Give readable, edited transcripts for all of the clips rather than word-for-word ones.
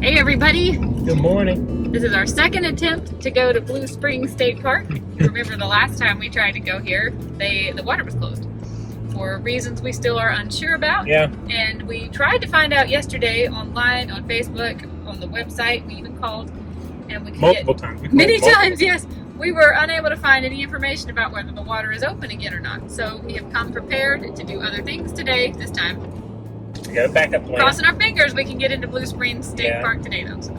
Hey everybody! Good morning. This is our second attempt to go to Blue Springs State Park. You remember the last time we tried to go here, the water was closed for reasons we still are unsure about. Yeah. And we tried to find out yesterday online, on Facebook, on the website. We even called and we could Multiple times. Many times, yes. We were unable to find any information about whether the water is open again or not. So we have come prepared to do other things today, this time. We got a backup plan. Crossing our fingers we can get into Blue Springs State Park today though. So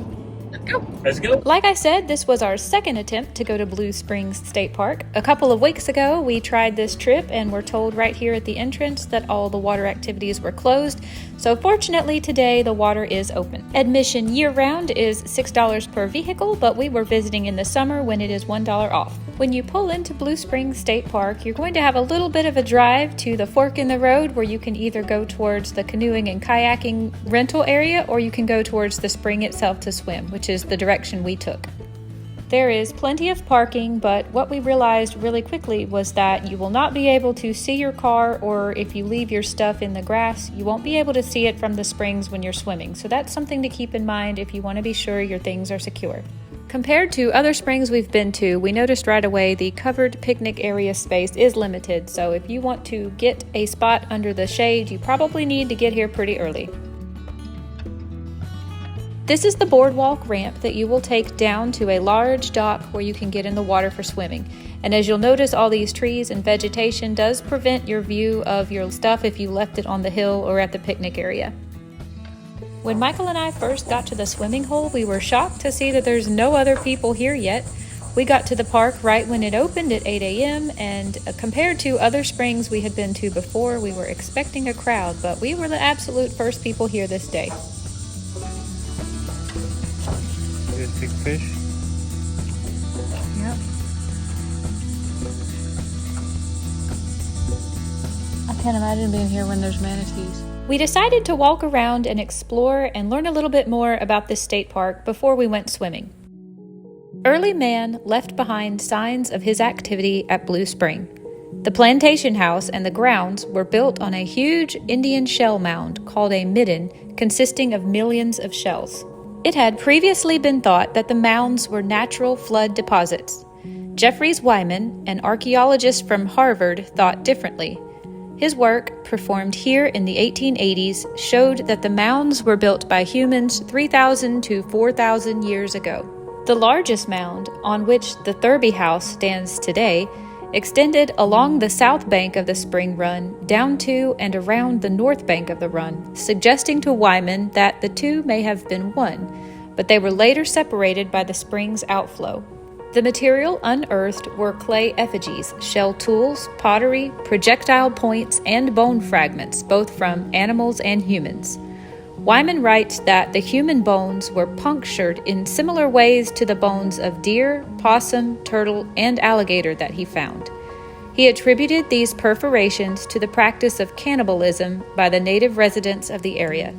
let's go. Let's go. Like I said, this was our second attempt to go to Blue Springs State Park. A couple of weeks ago, we tried this trip and were told right here at the entrance that all the water activities were closed. So fortunately today the water is open. Admission year-round is $6 per vehicle, but we were visiting in the summer when it is $1 off. When you pull into Blue Springs State Park, you're going to have a little bit of a drive to the fork in the road where you can either go towards the canoeing and kayaking rental area or you can go towards the spring itself to swim, which is the direction we took. There is plenty of parking, but what we realized really quickly was that you will not be able to see your car, or if you leave your stuff in the grass, you won't be able to see it from the springs when you're swimming. So that's something to keep in mind if you want to be sure your things are secure. Compared to other springs we've been to, we noticed right away the covered picnic area space is limited. So if you want to get a spot under the shade, you probably need to get here pretty early. This is the boardwalk ramp that you will take down to a large dock where you can get in the water for swimming. And as you'll notice, all these trees and vegetation does prevent your view of your stuff if you left it on the hill or at the picnic area. When Michael and I first got to the swimming hole, we were shocked to see that there's no other people here yet. We got to the park right when it opened at 8 a.m. and compared to other springs we had been to before, we were expecting a crowd, but we were the absolute first people here this day. Good big fish. Yep. I can't imagine being here when there's manatees. We decided to walk around and explore and learn a little bit more about this state park before we went swimming. Early man left behind signs of his activity at Blue Spring. The plantation house and the grounds were built on a huge Indian shell mound called a midden, consisting of millions of shells. It had previously been thought that the mounds were natural flood deposits. Jeffries Wyman, an archaeologist from Harvard, thought differently. His work, performed here in the 1880s, showed that the mounds were built by humans 3,000 to 4,000 years ago. The largest mound, on which the Thurby House stands today, extended along the south bank of the spring run down to and around the north bank of the run, suggesting to Wyman that the two may have been one, but they were later separated by the spring's outflow. The material unearthed were clay effigies, shell tools, pottery, projectile points, and bone fragments, both from animals and humans. Wyman writes that the human bones were punctured in similar ways to the bones of deer, possum, turtle, and alligator that he found. He attributed these perforations to the practice of cannibalism by the native residents of the area.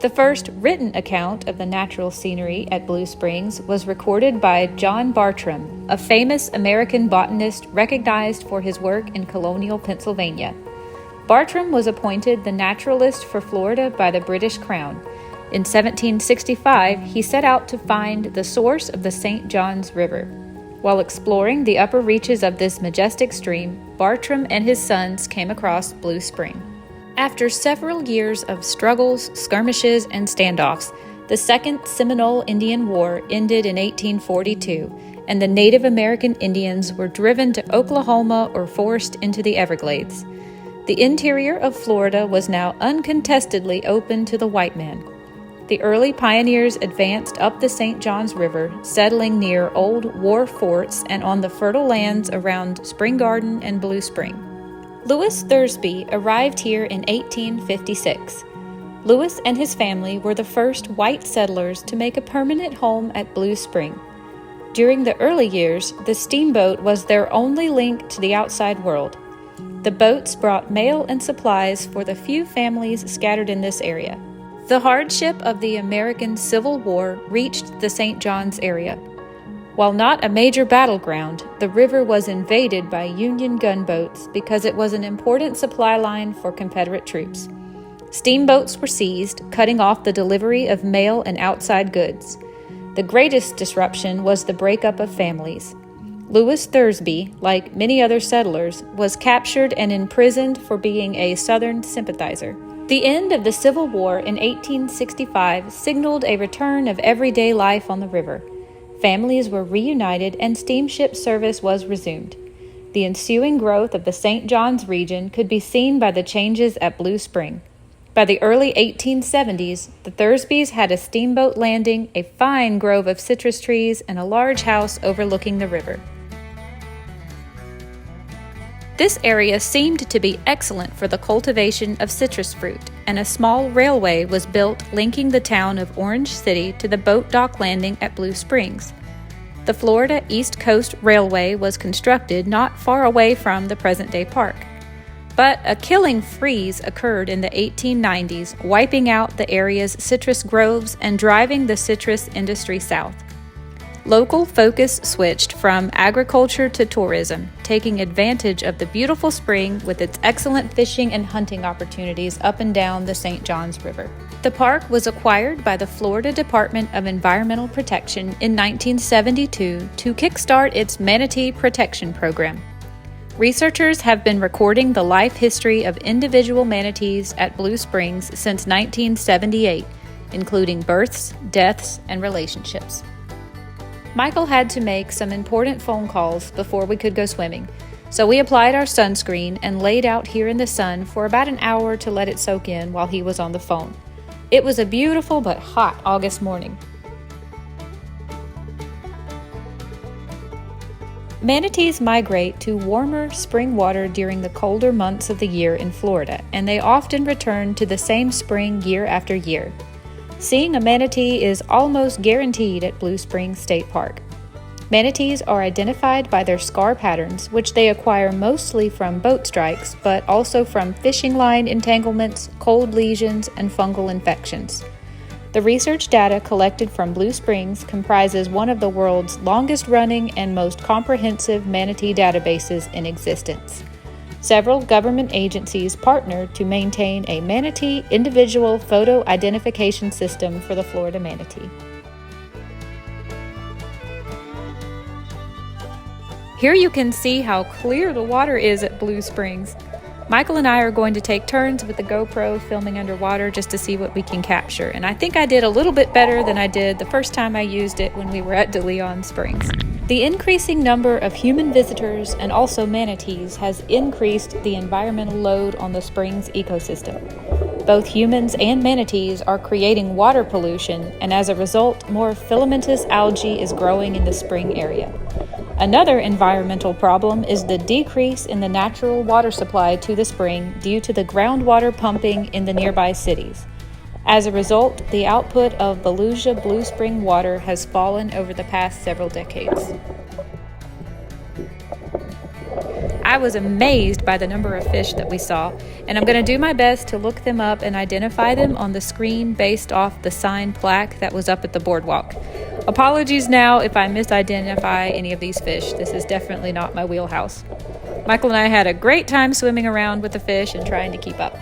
The first written account of the natural scenery at Blue Springs was recorded by John Bartram, a famous American botanist recognized for his work in colonial Pennsylvania. Bartram was appointed the naturalist for Florida by the British Crown. In 1765, he set out to find the source of the St. Johns River. While exploring the upper reaches of this majestic stream, Bartram and his sons came across Blue Spring. After several years of struggles, skirmishes, and standoffs, the Second Seminole Indian War ended in 1842, and the Native American Indians were driven to Oklahoma or forced into the Everglades. The interior of Florida was now uncontestedly open to the white man. The early pioneers advanced up the St. Johns River, settling near old war forts and on the fertile lands around Spring Garden and Blue Spring. Lewis Thursby arrived here in 1856. Lewis and his family were the first white settlers to make a permanent home at Blue Spring. During the early years, the steamboat was their only link to the outside world. The boats brought mail and supplies for the few families scattered in this area. The hardship of the American Civil War reached the St. Johns area. While not a major battleground, the river was invaded by Union gunboats because it was an important supply line for Confederate troops. Steamboats were seized, cutting off the delivery of mail and outside goods. The greatest disruption was the breakup of families. Lewis Thursby, like many other settlers, was captured and imprisoned for being a Southern sympathizer. The end of the Civil War in 1865 signaled a return of everyday life on the river. Families were reunited and steamship service was resumed. The ensuing growth of the St. Johns region could be seen by the changes at Blue Spring. By the early 1870s, the Thursbys had a steamboat landing, a fine grove of citrus trees, and a large house overlooking the river. This area seemed to be excellent for the cultivation of citrus fruit, and a small railway was built linking the town of Orange City to the boat dock landing at Blue Springs. The Florida East Coast Railway was constructed not far away from the present-day park. But a killing freeze occurred in the 1890s, wiping out the area's citrus groves and driving the citrus industry south. Local focus switched from agriculture to tourism, taking advantage of the beautiful spring with its excellent fishing and hunting opportunities up and down the St. Johns River. The park was acquired by the Florida Department of Environmental Protection in 1972 to kickstart its Manatee Protection Program. Researchers have been recording the life history of individual manatees at Blue Springs since 1978, including births, deaths, and relationships. Michael had to make some important phone calls before we could go swimming, so we applied our sunscreen and laid out here in the sun for about an hour to let it soak in while he was on the phone. It was a beautiful but hot August morning. Manatees migrate to warmer spring water during the colder months of the year in Florida, and they often return to the same spring year after year. Seeing a manatee is almost guaranteed at Blue Springs State Park. Manatees are identified by their scar patterns, which they acquire mostly from boat strikes, but also from fishing line entanglements, cold lesions, and fungal infections. The research data collected from Blue Springs comprises one of the world's longest-running and most comprehensive manatee databases in existence. Several government agencies partnered to maintain a manatee individual photo identification system for the Florida manatee. Here you can see how clear the water is at Blue Springs. Michael and I are going to take turns with the GoPro filming underwater just to see what we can capture, and I think I did a little bit better than I did the first time I used it when we were at De Leon Springs. The increasing number of human visitors and also manatees has increased the environmental load on the spring's ecosystem. Both humans and manatees are creating water pollution, and as a result, more filamentous algae is growing in the spring area. Another environmental problem is the decrease in the natural water supply to the spring due to the groundwater pumping in the nearby cities. As a result, the output of Volusia Blue Spring water has fallen over the past several decades. I was amazed by the number of fish that we saw, and I'm going to do my best to look them up and identify them on the screen based off the sign plaque that was up at the boardwalk. Apologies now if I misidentify any of these fish. This is definitely not my wheelhouse. Michael and I had a great time swimming around with the fish and trying to keep up.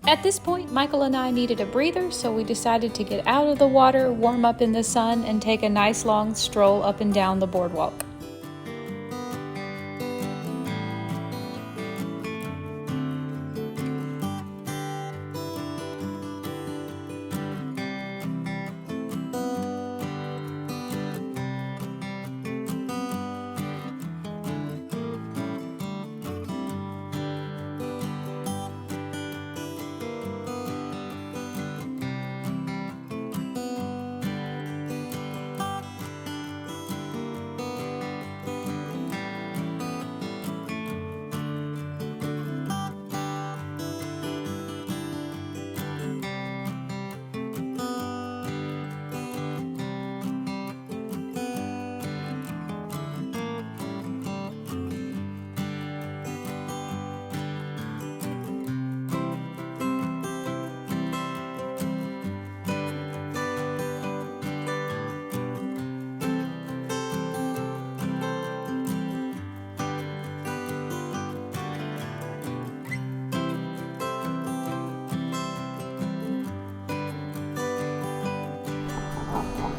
At this point, Michael and I needed a breather, so we decided to get out of the water, warm up in the sun, and take a nice long stroll up and down the boardwalk.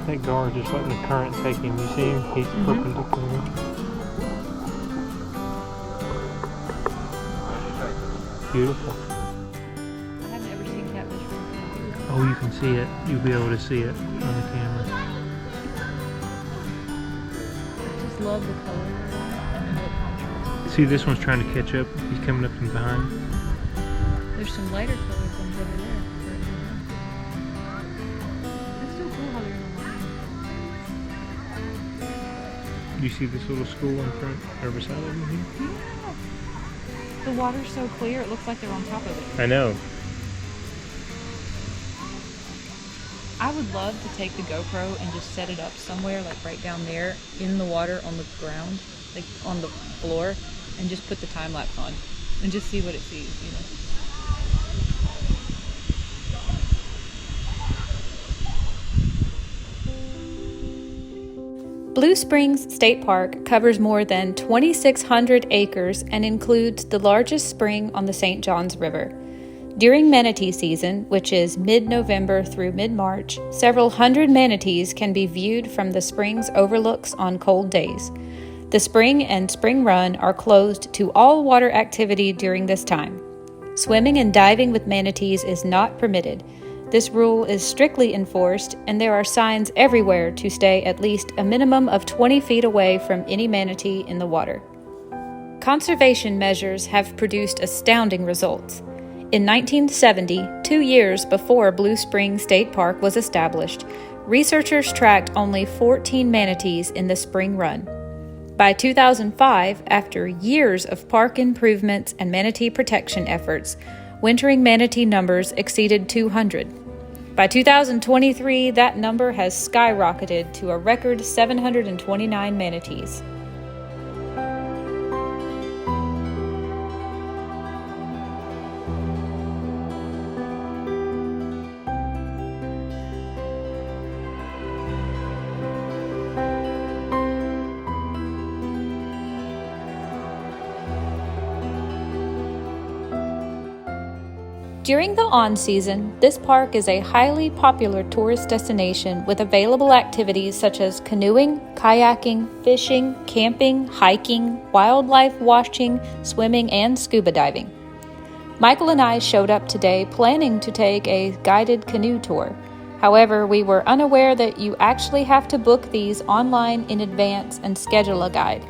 That guard just letting the current take him. You see him? He's perpendicular. Beautiful. I haven't ever seen catfish from Oh, you can see it. You'll be able to see it on the camera. I just love the color and the contrast. See, this one's trying to catch up. He's coming up from behind. There's some lighter colored ones over there. It's still cool how they're in the line. You see this little school in front, or beside of him here? Yeah. The water's so clear, it looks like they're on top of it. I know. I would love to take the GoPro and just set it up somewhere, like right down there in the water on the ground, like on the floor, and just put the time lapse on and just see what it sees, you know. Blue Springs State Park covers more than 2,600 acres and includes the largest spring on the St. Johns River. During manatee season, which is mid-November through mid-March, several hundred manatees can be viewed from the spring's overlooks on cold days. The spring and spring run are closed to all water activity during this time. Swimming and diving with manatees is not permitted. This rule is strictly enforced, and there are signs everywhere to stay at least a minimum of 20 feet away from any manatee in the water. Conservation measures have produced astounding results. In 1970, 2 years before Blue Spring State Park was established, researchers tracked only 14 manatees in the spring run. By 2005, after years of park improvements and manatee protection efforts, wintering manatee numbers exceeded 200. By 2023, that number has skyrocketed to a record 729 manatees. During the on-season, this park is a highly popular tourist destination with available activities such as canoeing, kayaking, fishing, camping, hiking, wildlife watching, swimming, and scuba diving. Michael and I showed up today planning to take a guided canoe tour. However, we were unaware that you actually have to book these online in advance and schedule a guide.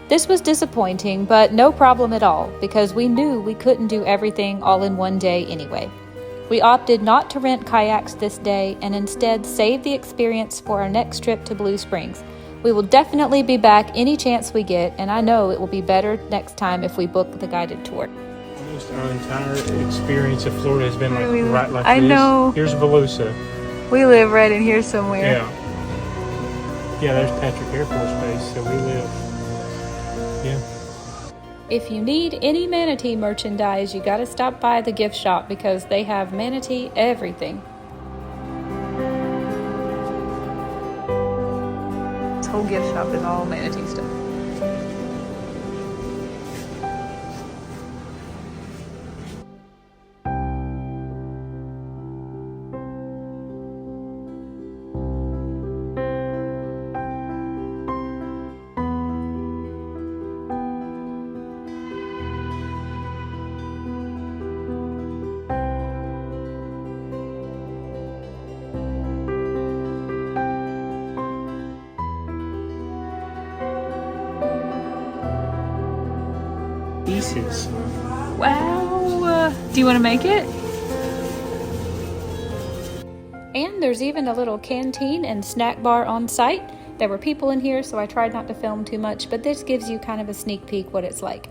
This was disappointing, but no problem at all, because we knew we couldn't do everything all in one day anyway. We opted not to rent kayaks this day and instead saved the experience for our next trip to Blue Springs. We will definitely be back any chance we get, and I know it will be better next time if we book the guided tour. Almost our entire experience of Florida has been right like I this. know. Here's Volusia. We live right in here somewhere. Yeah, there's Patrick Air Force Base, so we live. Yeah. If you need any manatee merchandise, you gotta stop by the gift shop because they have manatee everything. This whole gift shop is all manatee stuff. Pieces. Wow! Do you want to make it? And there's even a little canteen and snack bar on site. There were people in here, so I tried not to film too much, but this gives you kind of a sneak peek what it's like.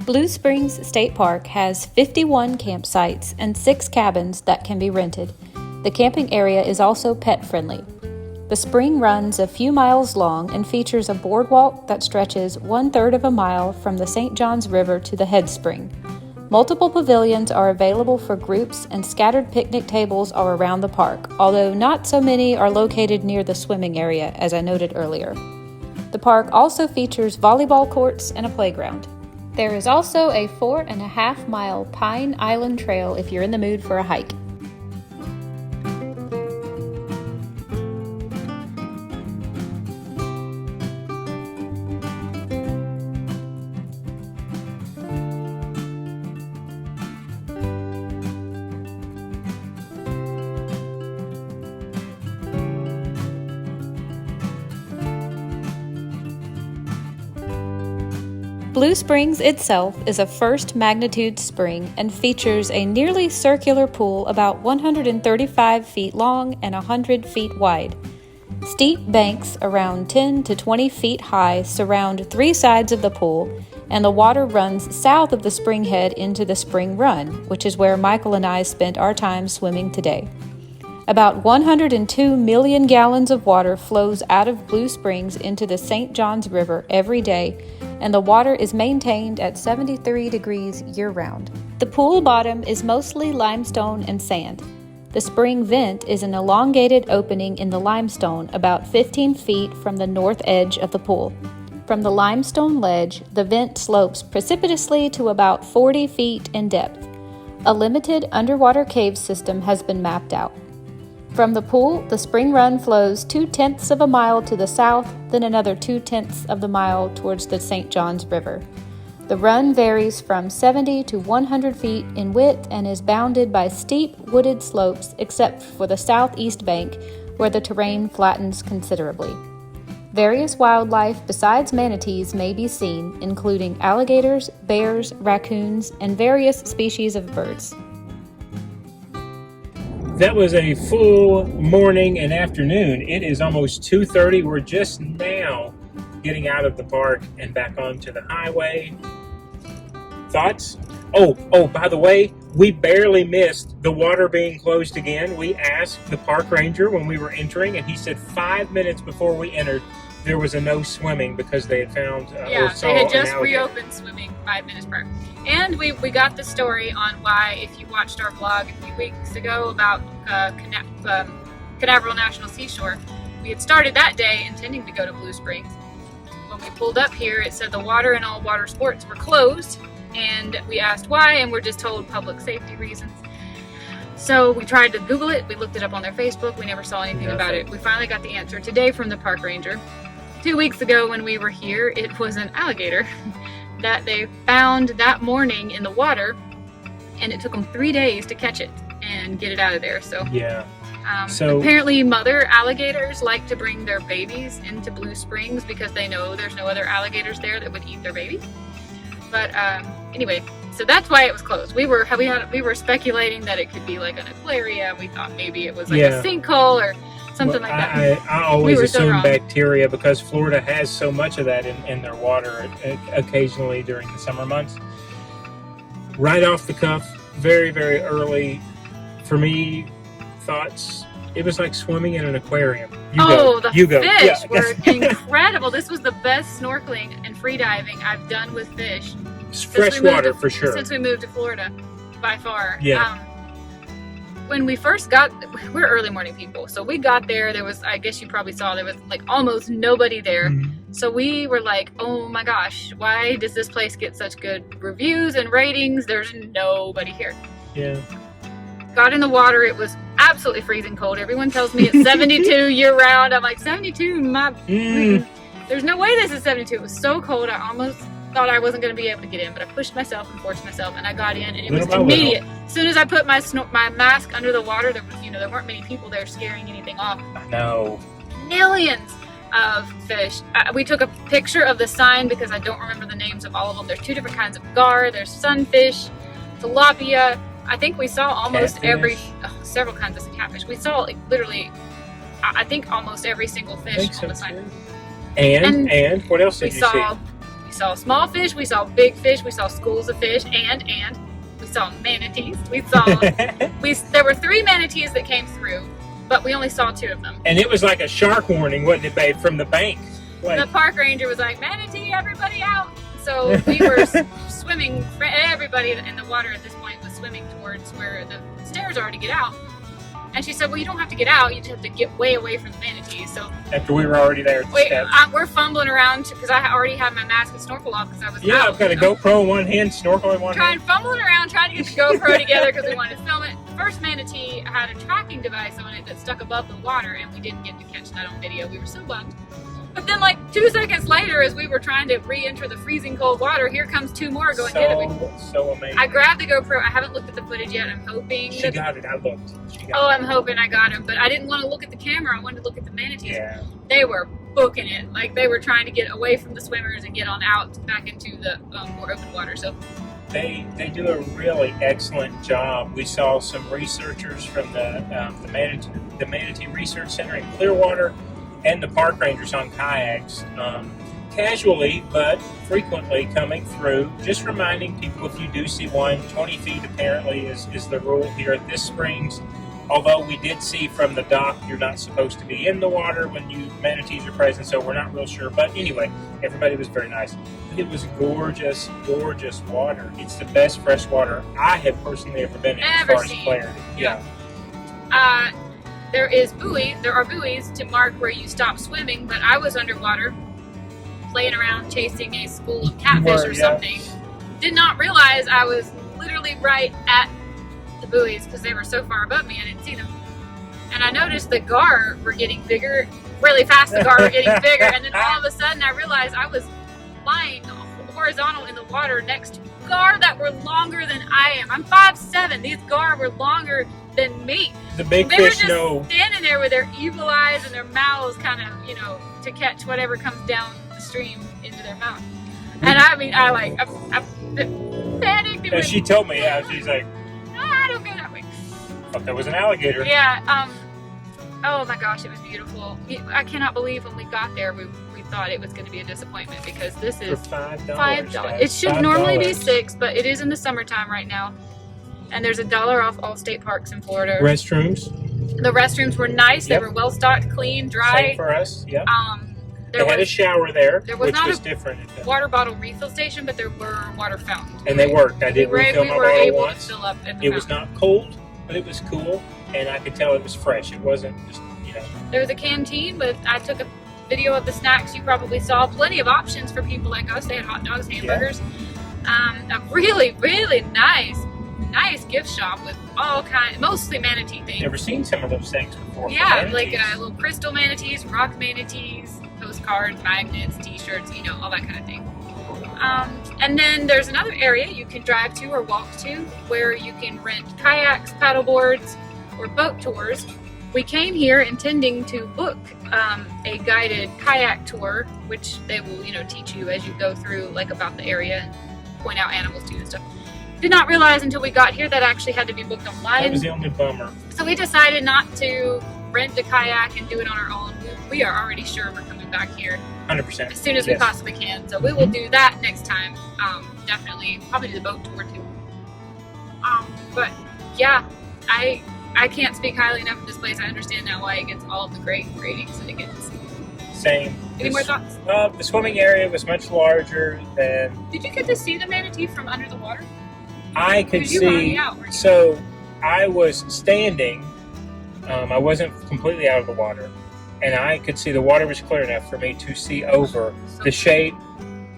Blue Springs State Park has 51 campsites and 6 cabins that can be rented. The camping area is also pet-friendly. The spring runs a few miles long and features a boardwalk that stretches 1/3 of a mile from the St. Johns River to the head spring. Multiple pavilions are available for groups and scattered picnic tables are around the park, although not so many are located near the swimming area, as I noted earlier. The park also features volleyball courts and a playground. There is also a 4.5-mile Pine Island Trail if you're in the mood for a hike. Blue Springs itself is a first magnitude spring and features a nearly circular pool about 135 feet long and 100 feet wide. Steep banks around 10 to 20 feet high surround 3 sides of the pool, and the water runs south of the spring head into the spring run, which is where Michael and I spent our time swimming today. About 102 million gallons of water flows out of Blue Springs into the St. Johns River every day, and the water is maintained at 73 degrees year-round. The pool bottom is mostly limestone and sand. The spring vent is an elongated opening in the limestone about 15 feet from the north edge of the pool. From the limestone ledge, the vent slopes precipitously to about 40 feet in depth. A limited underwater cave system has been mapped out. From the pool, the spring run flows 2/10 of a mile to the south, then another 2/10 of the mile towards the St. Johns River. The run varies from 70 to 100 feet in width and is bounded by steep wooded slopes except for the southeast bank, where the terrain flattens considerably. Various wildlife besides manatees may be seen, including alligators, bears, raccoons, and various species of birds. That was a full morning and afternoon. It is almost 2:30. We're just now getting out of the park and back onto the highway. Thoughts? Oh, by the way, we barely missed the water being closed again. We asked the park ranger when we were entering, and he said 5 minutes before we entered, there was a no swimming because they had found or saw they had an just alligator. reopened swimming 5 minutes prior. And we got the story on why, if you watched our vlog a few weeks ago about Canaveral National Seashore, we had started that day intending to go to Blue Springs. When we pulled up here, it said the water and all water sports were closed, and we asked why, and we're just told public safety reasons. So we tried to Google it, we looked it up on their Facebook, we never saw anything about it. We finally got the answer today from the park ranger. 2 weeks ago when we were here, it was an alligator that they found that morning in the water, and it took them 3 days to catch it and get it out of there. So Yeah. apparently mother alligators like to bring their babies into Blue Springs because they know there's no other alligators there that would eat their babies. But anyway, so that's why it was closed. We were speculating that it could be like an aquarium. We thought maybe it was like a sinkhole or something like that. I always We were so assume wrong. bacteria because Florida has so much of that in their water occasionally during the summer months. Right off the cuff, very, very early, for me, thoughts, it was like swimming in an aquarium. The You go. fish Yeah, were incredible. This was the best snorkeling and free diving I've done with fish. It's fresh water for sure. Since we moved to Florida, by far. Yeah. When we first we're early morning people, so we got there, there was, I guess you probably saw, there was like almost nobody there. Mhm. So we were like, oh my gosh, why does this place get such good reviews and ratings? There's nobody here. Yeah. Got in the water, it was absolutely freezing cold. Everyone tells me it's 72 year round. I'm like, 72? There's no way this is 72. It was so cold, I almost thought I wasn't going to be able to get in, but I pushed myself and forced myself, and I got in, and it was immediate. As soon as I put my mask under the water, there was, there weren't many people there scaring anything off. No. Millions of fish. We took a picture of the sign because I don't remember the names of all of them. There's 2 different kinds of gar. There's sunfish, tilapia. I think we saw almost several kinds of catfish. We saw literally, I think almost every single fish on the sign. And what else did you see? We saw small fish, we saw big fish, we saw schools of fish, and we saw manatees. We saw there were 3 manatees that came through, but we only saw 2 of them. And it was like a shark warning, wasn't it, babe, from the bank? The park ranger was like, manatee, everybody out. So we were swimming, everybody in the water at this point was swimming towards where the stairs are to get out. And she said, well, you don't have to get out, you just have to get way away from the manatees. So after we were already there at the steps. We're fumbling around because I already had my mask and snorkel off because I was out. I've got a GoPro in one hand, snorkel in one hand. Fumbling around, trying to get the GoPro together because we wanted to film it. The first manatee had a tracking device on it that stuck above the water, and we didn't get to catch that on video. We were so bummed. But then, like 2 seconds later, as we were trying to re-enter the freezing cold water, here comes 2 more going get it. So amazing. I grabbed the GoPro. I haven't looked at the footage yet. I'm hoping. She got it. I looked. I'm hoping I got him. But I didn't want to look at the camera. I wanted to look at the manatees. Yeah. They were booking it. Like, they were trying to get away from the swimmers and get on out back into the more open water. So they do a really excellent job. We saw some researchers from the Manatee Research Center in Clearwater and the park rangers on kayaks, casually but frequently coming through, just reminding people if you do see one, 20 feet apparently is the rule here at this springs. Although we did see from the dock you're not supposed to be in the water when manatees are present, so we're not real sure. But anyway, everybody was very nice. It was gorgeous, gorgeous water. It's the best fresh water I have personally ever been in as far as clarity. Yeah. There are buoys to mark where you stop swimming, but I was underwater playing around chasing a school of catfish or yeah. something. Did not realize I was literally right at the buoys because they were so far above me I didn't see them. And I noticed the gar were getting bigger, really fast the gar were getting bigger, and then all of a sudden I realized I was lying horizontal in the water next to gar that were longer than I am. I'm 5'7". These gar were longer than me. The big They were fish just know. standing there with their evil eyes and their mouths kind of, you know, to catch whatever comes down the stream into their mouth. And I mean, I panicked. And she told me, yeah, she's like, I don't go that way. thought that was an alligator. Yeah. Oh my gosh, it was beautiful. I cannot believe when we got there, we thought it was going to be a disappointment because this For is $5. $5. It should normally be $6, but it is in the summertime right now. And there's $1 off all state parks in Florida. Restrooms, The restrooms were nice. Yep. They were well stocked, clean, dry. same for us. Yeah. There They had a was shower there, there was which not was a different. water bottle refill station, but there were water fountains. And they worked. I did refill my we were bottle able once. to fill up at the It was fountain. not cold, but it was cool, and I could tell it was fresh. It wasn't just, you know. There was a canteen with, I took a video of the snacks. You probably saw plenty of options for people like us. They had hot dogs, hamburgers. A really, really nice gift shop with all kinds, mostly manatee things. Never seen some of those things before. Yeah, like little crystal manatees, rock manatees, postcards, magnets, t-shirts, you know, all that kind of thing. And then there's another area you can drive to or walk to where you can rent kayaks, paddle boards, or boat tours. We came here intending to book a guided kayak tour, which they will, you know, teach you as you go through, like about the area and point out animals to you and stuff. Did not realize until we got here that actually had to be booked online. That was the only bummer. So we decided not to rent a kayak and do it on our own. We are already sure we're coming back here 100%. as soon as we possibly can. So we will do that next time. Definitely. Probably do the boat tour too. But yeah, I can't speak highly enough of this place. I understand now why it gets all of the great ratings that it gets. Same. Any more thoughts? The swimming area was much larger than Did you get to see the manatee from under the water? I could You were already see. out, weren't you? So I was standing. I wasn't completely out of the water, and I could see the water was clear enough for me to see over the shape,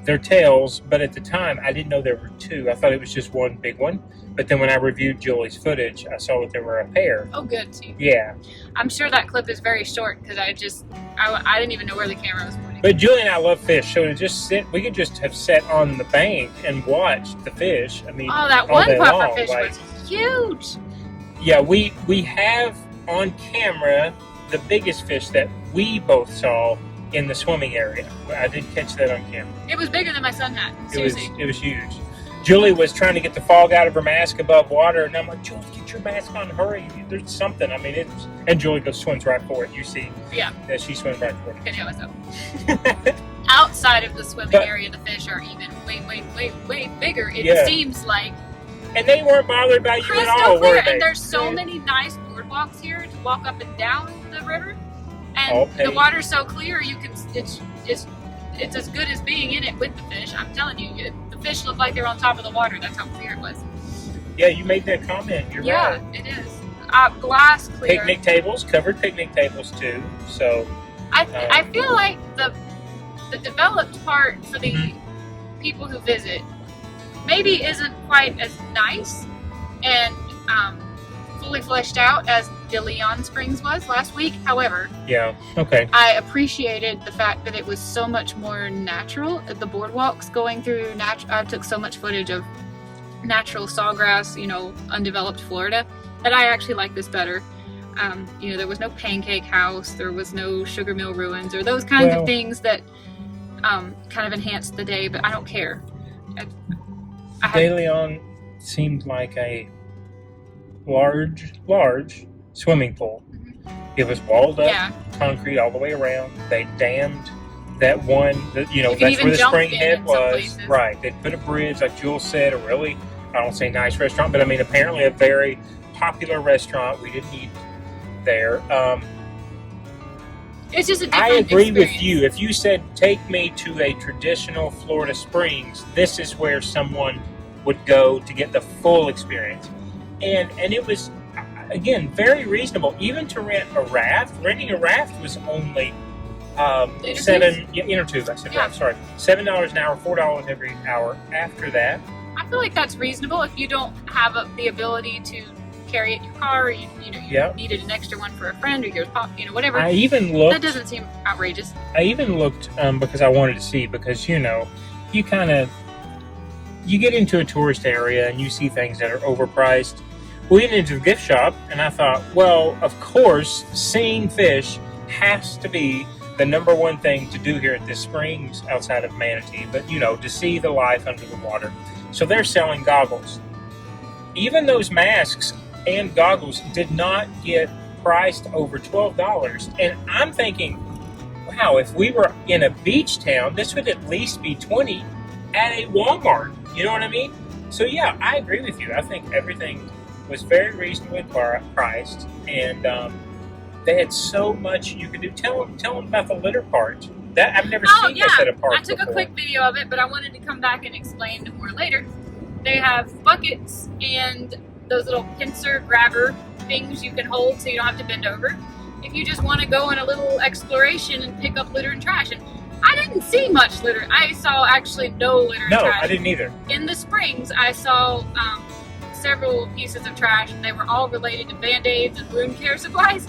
their tails. But at the time, I didn't know there were two. I thought it was just one big one. But then when I reviewed Julie's footage, I saw that there were a pair. Oh, good. See, Yeah. I'm sure that clip is very short because I didn't even know where the camera was pointing. But Julie and I love fish, so to just we could just have sat on the bank and watched the fish. I mean, Oh, that all one day puffer long, fish like- was huge. Yeah, we have on camera the biggest fish that we both saw in the swimming area. I did catch that on camera. It was bigger than my sun hat. Seriously. It was huge. Julie was trying to get the fog out of her mask above water, and I'm like, Julie, get your mask on, hurry. There's something. I mean, and Julie swims right for it. You see Yeah. that she swims right for Couldn't help myself. Outside of the swimming But- area, the fish are even way bigger. It Yeah. seems like And they weren't bothered by you at crystal all, clear. were they? And there's so many nice boardwalks here to walk up and down the river, All and the paved. water's so clear you can. It's as good as being in it with the fish. I'm telling you, the fish look like they're on top of the water. That's how clear it was. Yeah, you made that comment. You're Yeah, right. it is. Glass clear. Picnic tables, covered picnic tables too. So I feel like the developed part for the people who visit maybe isn't quite as nice and fully fleshed out as De Leon Springs was last week. However, yeah, okay. I appreciated the fact that it was so much more natural. The boardwalks going through I took so much footage of natural sawgrass, undeveloped Florida, that I actually like this better. There was no pancake house, there was no sugar mill ruins, or those kinds of things that kind of enhanced the day, but I don't care. De Leon seemed like a large swimming pool. It was walled up, Yeah. concrete all the way around. They dammed that one, can that's even where the jump spring in head some was. places. Right. They put a bridge, like Jules said, a really, I don't say nice restaurant, but I mean apparently a very popular restaurant. We didn't eat there. It's just a different I agree experience. with you. If you said, take me to a traditional Florida Springs, this is where someone would go to get the full experience. And it was, again, very reasonable. Even to rent a raft, renting a raft was only Inner inner tube. I said, Yeah. right, sorry, $7 an hour, $4 every hour. After that, I feel like that's reasonable if you don't have the ability to carry it in your car, or you Yeah. needed an extra one for a friend or your pop, whatever. I even looked. That doesn't seem outrageous. I even looked because I wanted to see, because you get into a tourist area and you see things that are overpriced. We went into the gift shop and I thought, well, of course, seeing fish has to be the number one thing to do here at this springs outside of Manatee, but to see the life under the water. So they're selling goggles. Even those masks and goggles did not get priced over $12. And I'm thinking, wow, if we were in a beach town, this would at least be $20 at a Walmart. You know what I mean? So yeah, I agree with you. I think everything was very reasonably priced, and they had so much you could do. Tell them about the litter part. That I've never seen this at a park I took before. a quick video of it, but I wanted to come back and explain more later. They have buckets and those little pincer grabber things you can hold so you don't have to bend over. If you just want to go on a little exploration and pick up litter and trash. And I didn't see much litter. I saw actually no litter and trash. No, I didn't either. In the springs, I saw several pieces of trash, and they were all related to Band-Aids and wound care supplies.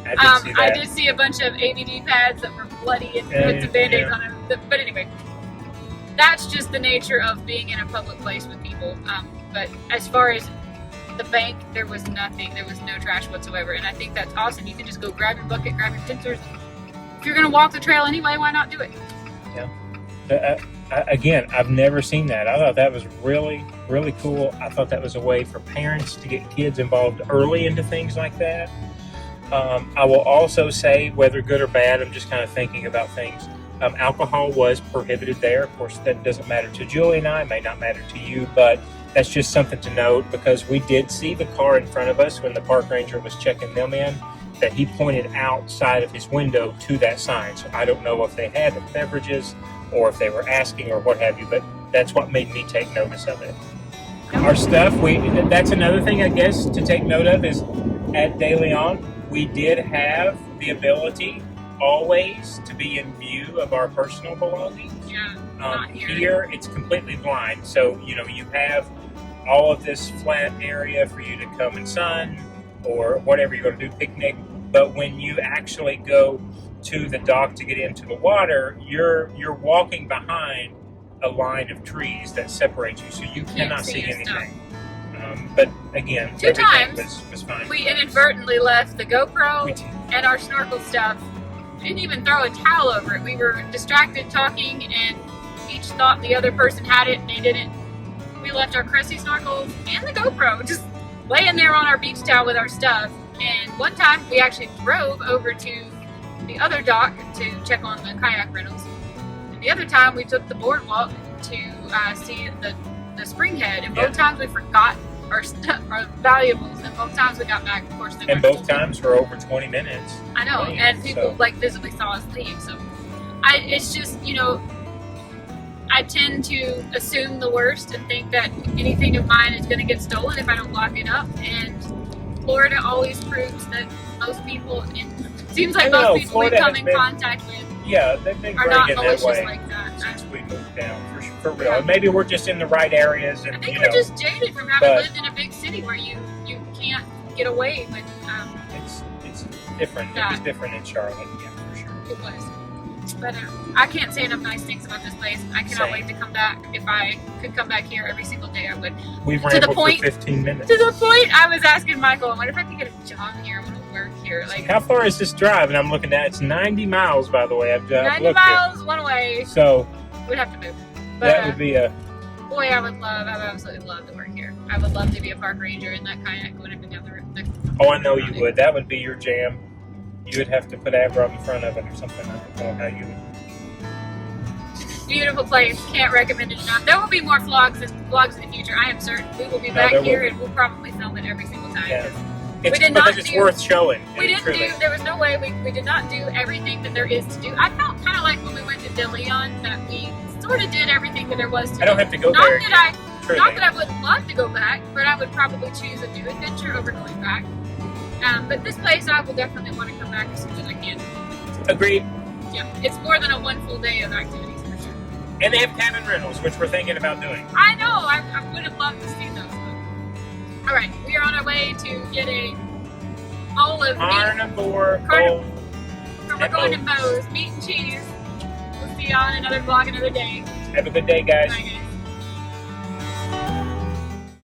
I did see that. I did see a bunch of ABD pads that were bloody and had some Band-Aids on them. But anyway, that's just the nature of being in a public place with people. But as far as the bank, there was nothing. There was no trash whatsoever. And I think that's awesome. You can just go grab your bucket, grab your pincers. If you're going to walk the trail anyway, why not do it? Yeah. Again, I've never seen that. I thought that was really, really cool. I thought that was a way for parents to get kids involved early into things like that. I will also say, whether good or bad, I'm just kind of thinking about things. Alcohol was prohibited there. Of course, that doesn't matter to Julie and I. It may not matter to you, but that's just something to note, because we did see the car in front of us when the park ranger was checking them in, that he pointed outside of his window to that sign. So I don't know if they had beverages or if they were asking or what have you, but that's what made me take notice of it. Our stuff, that's another thing I guess to take note of, is at De Leon, we did have the ability always to be in view of our personal belongings. Yeah, not here it's completely blind, so you have all of this flat area for you to come and sun or whatever you're going to do, picnic. But when you actually go to the dock to get into the water, you're walking behind a line of trees that separates you, so you cannot see anything. But again, everything was fine. We inadvertently left the GoPro and our snorkel stuff. We didn't even throw a towel over it. We were distracted talking, and each thought the other person had it, and they didn't. We left our Cressy snorkels and the GoPro just laying there on our beach towel with our stuff. And one time we actually drove over to the other dock to check on the kayak rentals. And the other time we took the boardwalk to see the spring head. And both times we forgot our stuff, our valuables. And both times we got back, of course. And both times were over 20 minutes. I know, and people visibly saw us leave. So it's just, I tend to assume the worst and think that anything of mine is going to get stolen if I don't lock it up. And Florida always proves that most people, seems like most people we come in contact with, they've been are great not in that malicious way like that. since we moved down, for real. And maybe we're just in the right areas, and I think we're just jaded from having lived in a big city where you can't get away with. It's different. It was different in Charlotte, for sure. It was. But I can't say enough nice things about this place. I cannot wait to come back. If I could come back here every single day, I would. We've rambled for 15 minutes. To the point, I was asking Michael, I wonder if I could get a job here. I want to work here. Like, how far is this drive? And I'm looking at it's 90 miles, by the way. I've 90 miles one way. So we'd have to move. But, that would be a. Boy, I would absolutely love to work here. I would love to be a park ranger in that kayak going up and down the river. Oh, I know you would. That would be your jam. You would have to put Abra on the front of it or something. I don't know how you would. Beautiful place. Can't recommend it enough. There will be more vlogs in the future. I am certain we will be back here and we'll probably film it every single time. Yeah. It's worth showing. There was no way we did not do everything that there is to do. I felt kind of like when we went to De Leon that we sort of did everything that there was to do. I don't have to go there. Not that I would love to go back, but I would probably choose a new adventure over going back. But this place, I will definitely want to come back as soon as I can. Agreed. Yeah, it's more than a one full day of activities for sure. And they have cabin rentals, which we're thinking about doing. I know, I would have loved to see those. But... All right, we are on our way to get a bowl of Carnivore bowl. We're going to Moe's, meat and cheese. We'll see y'all in another vlog another day. Have a good day, guys. Bye, guys.